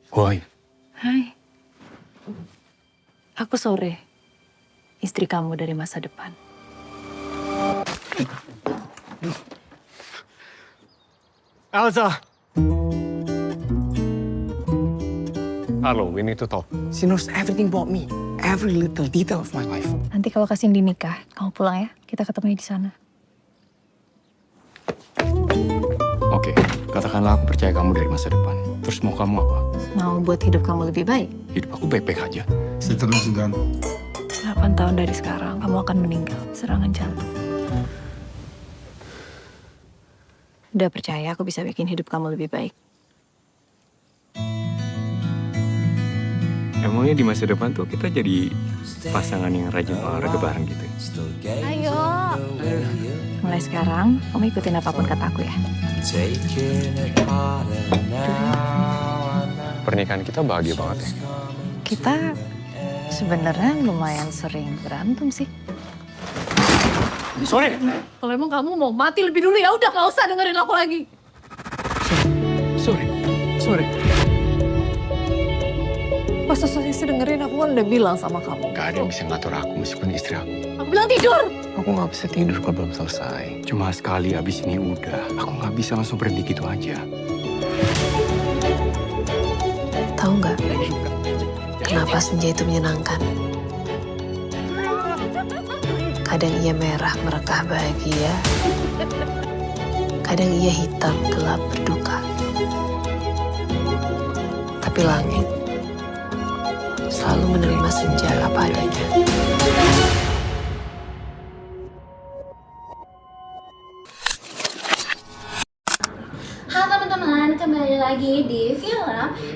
Woi, Hai. Aku Sore, istri kamu dari masa depan. Elsa! Halo, we need to talk. She knows everything about me. Every little detail of my life. Nanti kalau Cindy nikah, kamu pulang ya. Kita ketemu di sana. Oke, katakanlah aku percaya kamu dari masa depan. Terus mau kamu apa? Mau buat hidup kamu lebih baik. Hidup aku baik-baik aja. 8 tahun dari sekarang, kamu akan meninggal serangan jantung. Udah percaya aku bisa bikin hidup kamu lebih baik. Emangnya di masa depan tuh kita jadi pasangan yang rajin olahraga bareng gitu? Ayo. Mulai sekarang, kamu ikutin apapun kata aku ya. Pernikahan kita bahagia banget ya. Kita sebenarnya lumayan sering berantem sih. Sorry. Kalau emang kamu mau mati lebih dulu ya udah, nggak usah dengerin aku lagi. Sorry. Pas saya dengerin, aku kan udah bilang sama kamu. Gak ada yang bisa ngatur aku meskipun istri aku. Aku bilang tidur. Aku gak bisa tidur kalau belum selesai. Cuma sekali abis ini udah. Aku gak bisa langsung berhenti gitu aja. Tahu nggak kenapa senja itu menyenangkan? Kadang ia merah merekah bahagia, kadang ia hitam gelap berduka. Tapi langit selalu menerima senja apa adanya. Halo teman-teman, kembali lagi di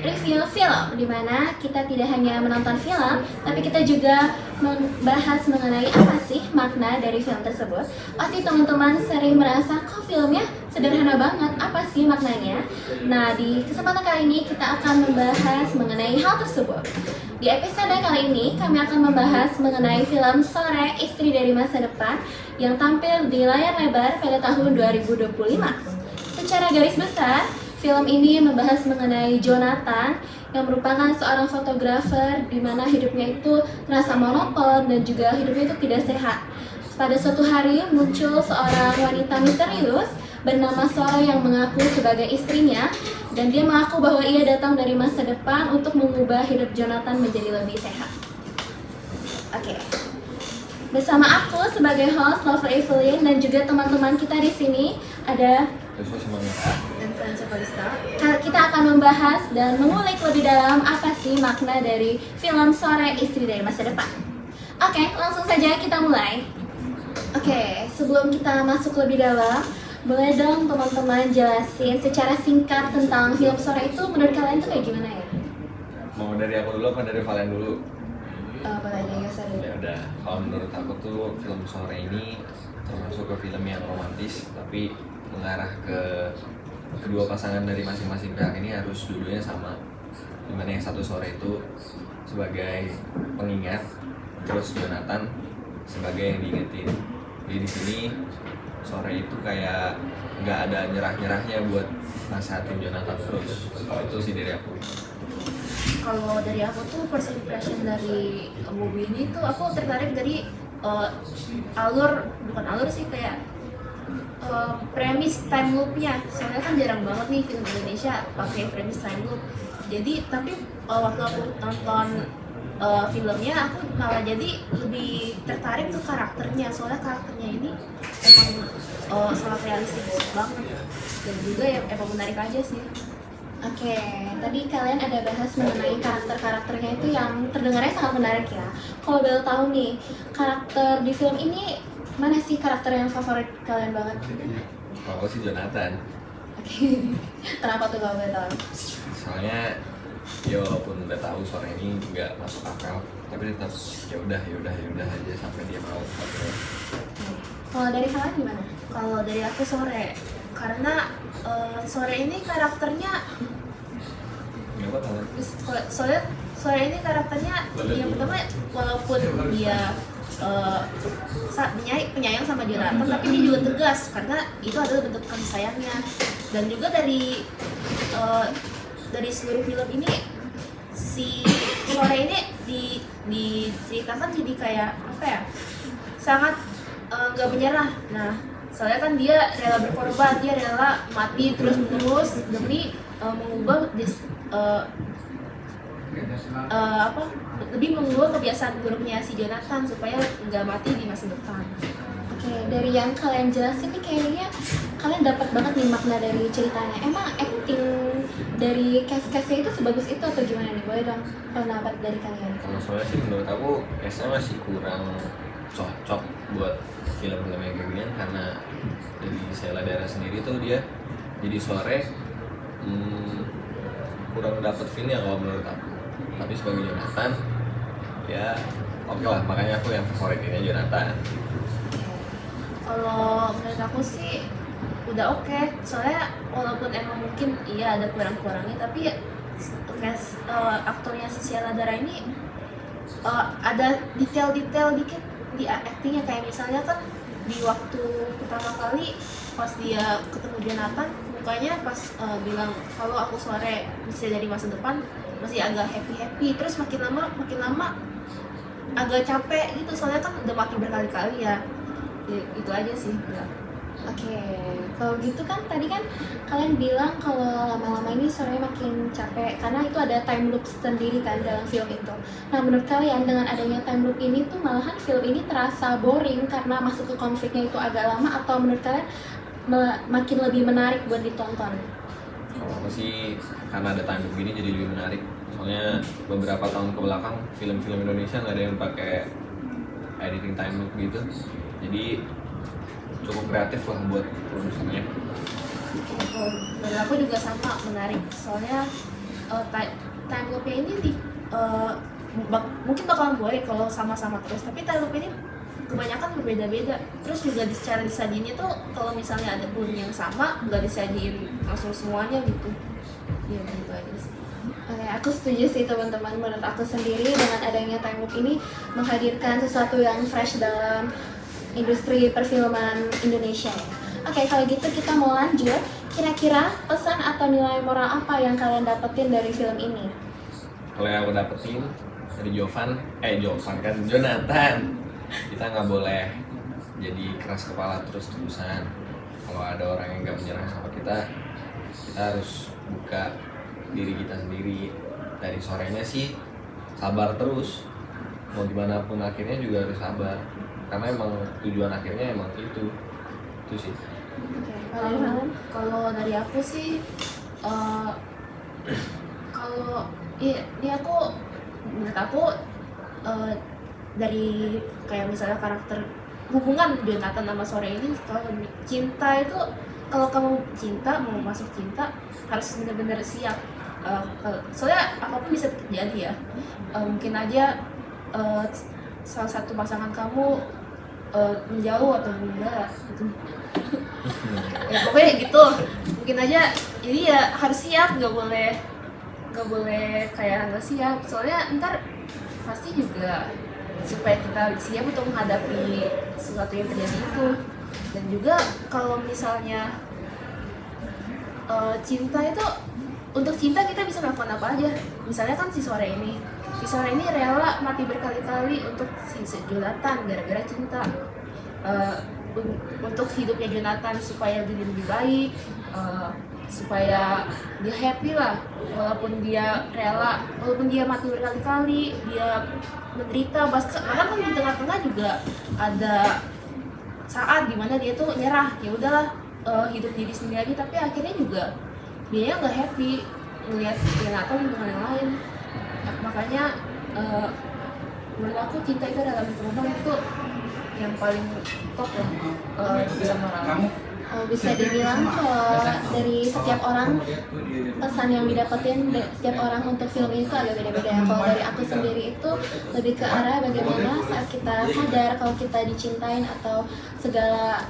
review film, di mana kita tidak hanya menonton film, tapi kita juga membahas mengenai apa sih makna dari film tersebut. Pasti teman-teman sering merasa kok filmnya sederhana banget, apa sih maknanya? Nah, di kesempatan kali ini kita akan membahas mengenai hal tersebut. Di episode kali ini kami akan membahas mengenai film Sore Istri dari Masa Depan yang tampil di layar lebar pada tahun 2025. Secara garis besar, film ini membahas mengenai Jonathan yang merupakan seorang fotografer di mana hidupnya itu terasa monoton dan juga hidupnya itu tidak sehat. Pada suatu hari muncul seorang wanita misterius bernama Sore yang mengaku sebagai istrinya dan dia mengaku bahwa ia datang dari masa depan untuk mengubah hidup Jonathan menjadi lebih sehat. Oke. Bersama aku sebagai host Lover Evelyn dan juga teman-teman kita di sini ada dan Francisco Kalista. Kita akan membahas dan mengulik lebih dalam apa sih makna dari film Sore Istri dari Masa Depan. Oke, langsung saja kita mulai. Oke, sebelum kita masuk lebih dalam, boleh dong teman-teman jelasin secara singkat tentang film Sore itu menurut kalian itu kayak gimana ya? Mau dari aku dulu apa dari Valen dulu? Boleh dari Yosa dulu. Ya udah, kalau menurut aku tuh film Sore ini termasuk ke film yang romantis, tapi mengarah ke kedua pasangan dari masing-masing pihak ini harus dulunya sama. Dimana yang satu Sore itu sebagai pengingat, terus Jonathan sebagai yang diingetin. Jadi di sini Sore itu kayak nggak ada nyerah-nyerahnya buat nasihatin Jonathan terus. Kalau itu sih dari aku. Kalau dari aku tuh first impression dari movie ini tuh aku tertarik dari bukan alur sih, kayak premis time loop-nya. Soalnya kan jarang banget nih film Indonesia pakai premis time loop. Jadi tapi waktu aku nonton filmnya aku malah jadi lebih tertarik ke karakternya. Soalnya karakternya ini emang sangat realistis banget dan juga ya emang menarik aja sih. Oke, tadi kalian ada bahas mengenai karakter-karakternya itu yang terdengarnya sangat menarik ya. Kalau boleh tahu nih, karakter di film ini mana sih karakter yang favorit kalian banget? Kalau aku sih Jonathan. Oke, kenapa tuh kalau boleh tahu? Soalnya ya walaupun udah tahu Sore ini nggak masuk akal, tapi tetap ya udah aja sampai dia mau. Kalau dari kalian gimana? Kalau dari aku Sore, karena Sore ini karakternya Nggak apa-apa. soalnya Sore ini karakternya yang pertama walaupun dia penyayang sama Jonathan, tapi dia juga tegas karena itu adalah bentuk kasih sayangnya. Dan juga dari seluruh film ini si Sore ini diceritakan jadi kayak apa ya, sangat nggak menyerah. Nah, soalnya kan dia rela berkorban, dia rela mati terus menerus demi mengubah lebih mengubah kebiasaan buruknya si Jonathan supaya nggak mati di masa depan. Oke, dari yang kalian jelasin nih kayaknya kalian dapat banget nih makna dari ceritanya. Emang acting dari cast-castnya itu sebagus itu atau gimana nih? Boleh dong pendapat dari kalian. Kalau soalnya sih menurut aku castnya masih kurang cocok buat film-film yang kayak gini, karena dari Sheila Dara sendiri tuh dia jadi Sore kurang dapet feel-nya kalau menurut aku. Tapi sebagai Jonathan ya oke lah, makanya aku yang favoritnya Jonathan. Kalau menurut aku sih udah oke. Soalnya walaupun emang mungkin iya ada kurang-kurangnya, tapi aktornya si Sheila Dara ini ada detail-detail dikit di aktingnya. Kayak misalnya kan di waktu pertama kali pas dia ketemu Jonathan, mukanya pas bilang kalau aku Sore bisa dari masa depan, masih agak happy. Terus makin lama agak capek gitu, soalnya kan udah mati berkali-kali ya. Itu aja sih ya. Oke, kalau gitu kan tadi kan kalian bilang kalau lama-lama ini Sore makin capek karena itu ada time loop sendiri kan dalam film itu. Nah, menurut kalian dengan adanya time loop ini tuh malahan film ini terasa boring karena masuk ke konfliknya itu agak lama, atau menurut kalian makin lebih menarik buat ditonton? Kalau aku sih karena ada time loop gini jadi lebih menarik. Soalnya beberapa tahun ke belakang film-film Indonesia nggak ada yang pakai editing time loop gitu. Jadi cukup kreatif lah buat produsernya. Menurut aku juga sama menarik. Soalnya time loop-nya ini mungkin bakalan boring kalau sama-sama terus. Tapi time loop ini kebanyakan berbeda-beda. Terus juga secara disajiinnya tuh kalau misalnya ada pun yang sama nggak disajiin langsung semuanya gitu. Ya gitu aja sih. Oke, aku setuju sih teman-teman. Menurut aku sendiri dengan adanya time loop ini menghadirkan sesuatu yang fresh dalam industri perfilman Indonesia. Oke, kalau gitu kita mau lanjut. Kira-kira pesan atau nilai moral apa yang kalian dapetin dari film ini? Kalau yang aku dapetin dari Jonathan kita nggak boleh jadi keras kepala terus-terusan. Kalau ada orang yang nggak menyerah sama kita harus buka diri kita sendiri. Dari Sorenya sih sabar terus, mau gimana pun akhirnya juga harus sabar, karena emang tujuan akhirnya emang itu sih. Kalau dari aku sih kalau ini aku menurut aku dari kayak misalnya karakter hubungan Jonathan sama Sore ini, kalau cinta itu, kalau kamu cinta, mau masuk cinta harus benar-benar siap. Soalnya apapun bisa terjadi ya. Mungkin aja salah satu pasangan kamu menjauh atau meninggal gitu. Ya pokoknya gitu. Mungkin aja, jadi ya harus siap, nggak boleh kayak nggak siap. Soalnya ntar pasti juga supaya kita siap untuk menghadapi sesuatu yang terjadi itu. Dan juga kalau misalnya cinta itu, untuk cinta kita bisa melakukan apa aja. Misalnya kan si Sore ini rela mati berkali-kali untuk si Jonathan gara-gara cinta. Untuk hidupnya Jonathan supaya dia lebih baik, supaya dia happy lah. Walaupun dia mati berkali-kali, dia menderita, bahkan di tengah-tengah juga ada saat dimana dia tuh nyerah, ya udahlah hidup diri sendiri aja, tapi akhirnya juga dia nggak happy ngelihat Jonathan dengan yang lain. Makanya menurut aku cinta itu adalah teman-teman itu yang paling top lah sama orang. Bisa dibilang kalau dari setiap orang pesan yang didapetin setiap orang untuk film itu agak beda-beda ya. Kalau dari aku sendiri itu lebih ke arah bagaimana saat kita sadar kalau kita dicintain atau segala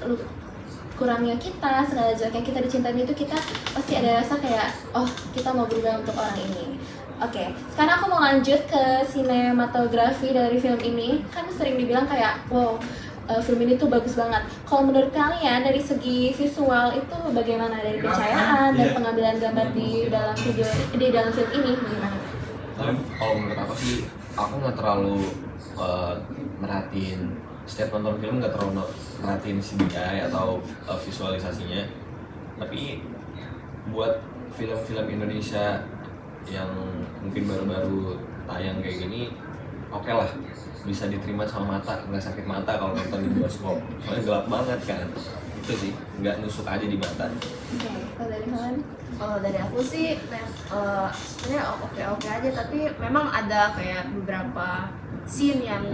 kurangnya kita, segala jeleknya kita dicintain itu, kita pasti ada rasa kayak oh kita mau berubah untuk orang ini. Oke, sekarang aku mau lanjut ke sinematografi dari film ini. Kan sering dibilang kayak wow, film ini tuh bagus banget. Kalau menurut kalian dari segi visual itu bagaimana, dari pencahayaan dan pengambilan gambar di dalam film ini gimana? Tapi kalau menurut aku sih, aku nggak terlalu merhatiin setiap nonton film, nggak terlalu merhatiin CGI atau visualisasinya. Tapi buat film-film Indonesia yang mungkin baru-baru tayang kayak gini, oke lah, bisa diterima sama mata, nggak sakit mata kalau nonton di bioskop. Soalnya gelap banget kan, itu sih, nggak nusuk aja di mata. Oke, kalau dari kalian? Kalau dari aku sih sebenarnya oke aja, tapi memang ada kayak beberapa scene yang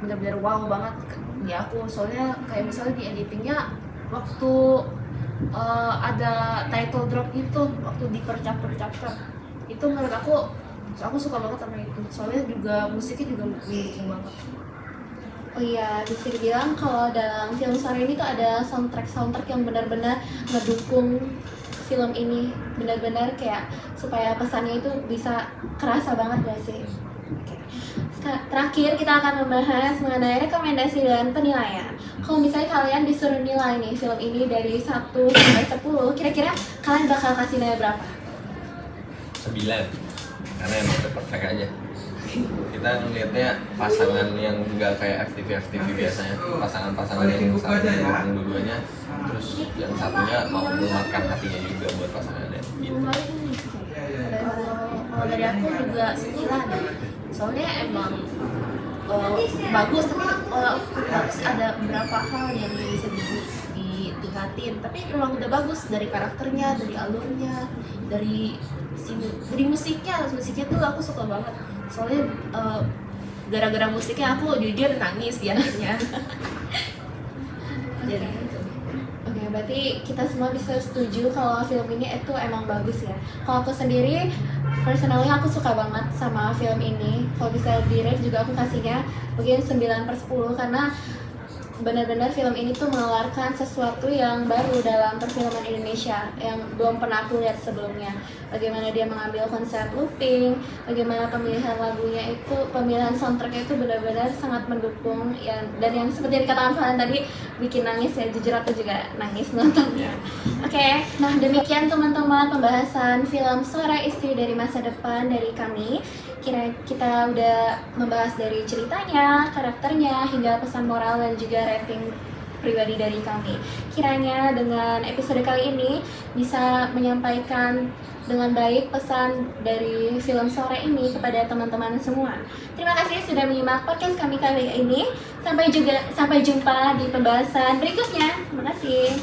benar-benar wow banget di aku. Soalnya kayak misalnya di editingnya waktu ada title drop itu, waktu di per chapter itu menurut aku suka banget sama itu. Soalnya juga musiknya juga mendukung banget. Oh iya, bisa dibilang kalau dalam film sore ini tuh ada soundtrack yang benar-benar ngedukung film ini, benar-benar kayak supaya pesannya itu bisa kerasa banget gak sih? Oke. Terakhir kita akan membahas mengenai rekomendasi dan penilaian. Kalau misalnya kalian disuruh nilai nih film ini dari 1 sampai 10, kira-kira kalian bakal kasih nilai berapa? 9, karena emang udah perfect aja. Kita ngelihatnya pasangan yang nggak kayak FTV biasanya, pasangan-pasangan yang satu mendukung dua-duanya, terus yang satunya mau melumatkan hatinya juga buat pasangannya gitu. Kalau dari aku juga 9. Soalnya emang bagus, tapi bagus ada beberapa hal yang bisa ditingkatin. Tapi memang udah bagus dari karakternya, dari alurnya, dari musiknya tuh aku suka banget. Soalnya gara-gara musiknya aku jujur nangis di akhirnya. Jadi gitu. Oke, berarti kita semua bisa setuju kalau film ini itu emang bagus ya. Kalau aku sendiri, personally aku suka banget sama film ini. Kalau bisa di-rate juga aku kasihnya mungkin 9/10 karena benar-benar film ini tuh mengeluarkan sesuatu yang baru dalam perfilman Indonesia yang belum pernah aku lihat sebelumnya. Bagaimana dia mengambil konsep looping, bagaimana pemilihan lagunya itu, pemilihan soundtracknya itu benar-benar sangat mendukung dan yang seperti yang dikatakan Valen tadi bikin nangis ya, jujur aku juga nangis nontonnya. Oke, nah demikian teman-teman pembahasan film Suara Istri dari Masa Depan dari kami. Kita udah membahas dari ceritanya, karakternya, hingga pesan moral dan juga rating pribadi dari kami. Kiranya dengan episode kali ini bisa menyampaikan dengan baik pesan dari film sore ini kepada teman-teman semua. Terima kasih sudah menyimak podcast kami kali ini. Sampai jumpa di pembahasan berikutnya. Terima kasih.